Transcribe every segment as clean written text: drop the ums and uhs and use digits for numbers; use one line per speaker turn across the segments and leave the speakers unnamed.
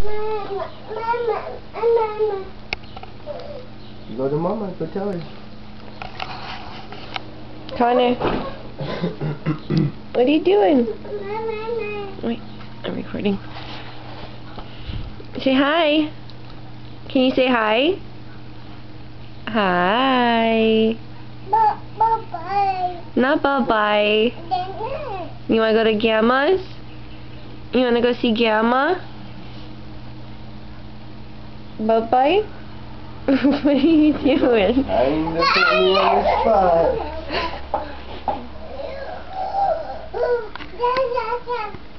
You go to mama, go tell her.
Connor. What are you doing? Wait, I'm recording. Say hi. Can you say hi? Hi.
Bye-bye.
Not bye-bye. You wanna go to Gamma's? You wanna go see Gamma? Bye-bye? What are you doing?
I'm just putting you on the spot.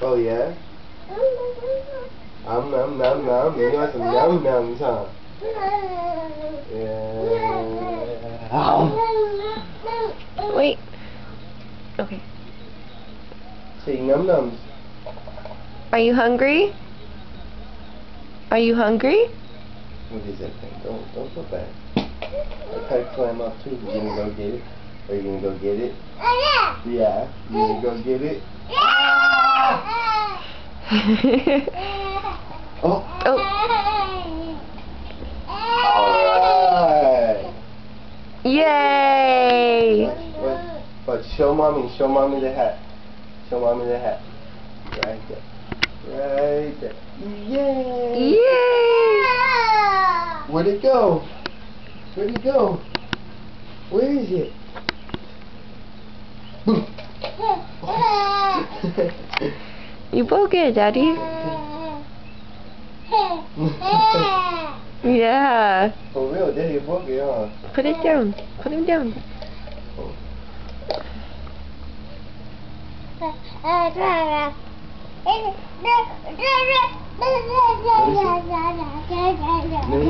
Oh yeah? Nom nom nom. You want some nom noms, huh? Yeah.
Wait. Okay.
Say num nums.
Are you hungry? Are you hungry?
What is that thing? Don't go back. I try to climb up too. You gonna go get it? Are you gonna go get it? Yeah. You gonna go get it? Oh.
Oh.
Alright.
Yay!
But show mommy the hat. Show mommy the hat. Right there. Right there. Yay!
Yay!
Where'd it go? Where'd it go? Where is it? Boom.
You broke it, Daddy. Yeah.
For real, Daddy broke it, huh?
Put it down. Put him down.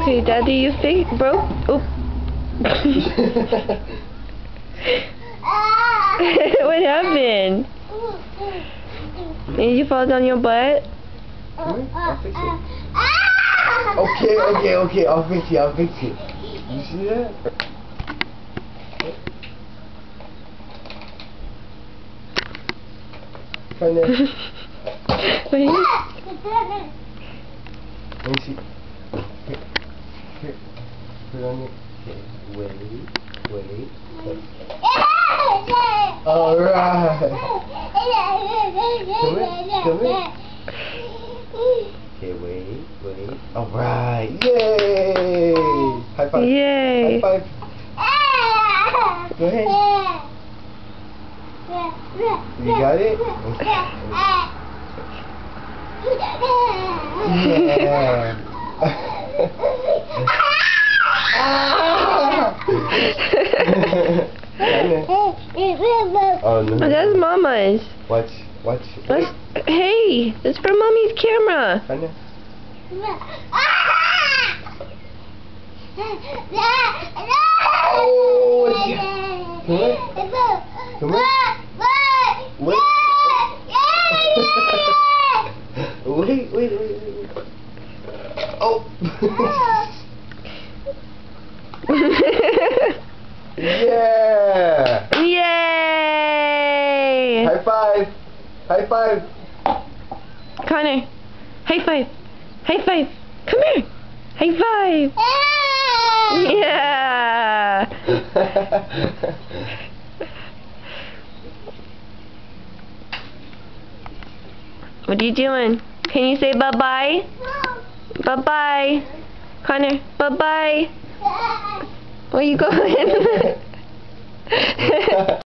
Okay, Daddy, you broke. Oh. What happened? Did you fall down your butt?
I'll fix it. Okay, I'll fix it. You see that? Find that.
Wait.
Let me see. Here. Put it on your... Okay. Wait. Alright. Come here. Okay, wait. Alright. Yay! High five.
Yay.
High five. Go ahead. You got it? Yeah. Oh no.
Oh, that's Mama's.
Watch.
Hey, it's for Mommy's camera.
Anna. Oh, come here. Wait. Oh. Yeah.
Yay!
High five.
Connor, high five. Come here. High five. Yeah. What are you doing? Can you say bye-bye? Bye-bye. Connor, bye-bye. Where you going?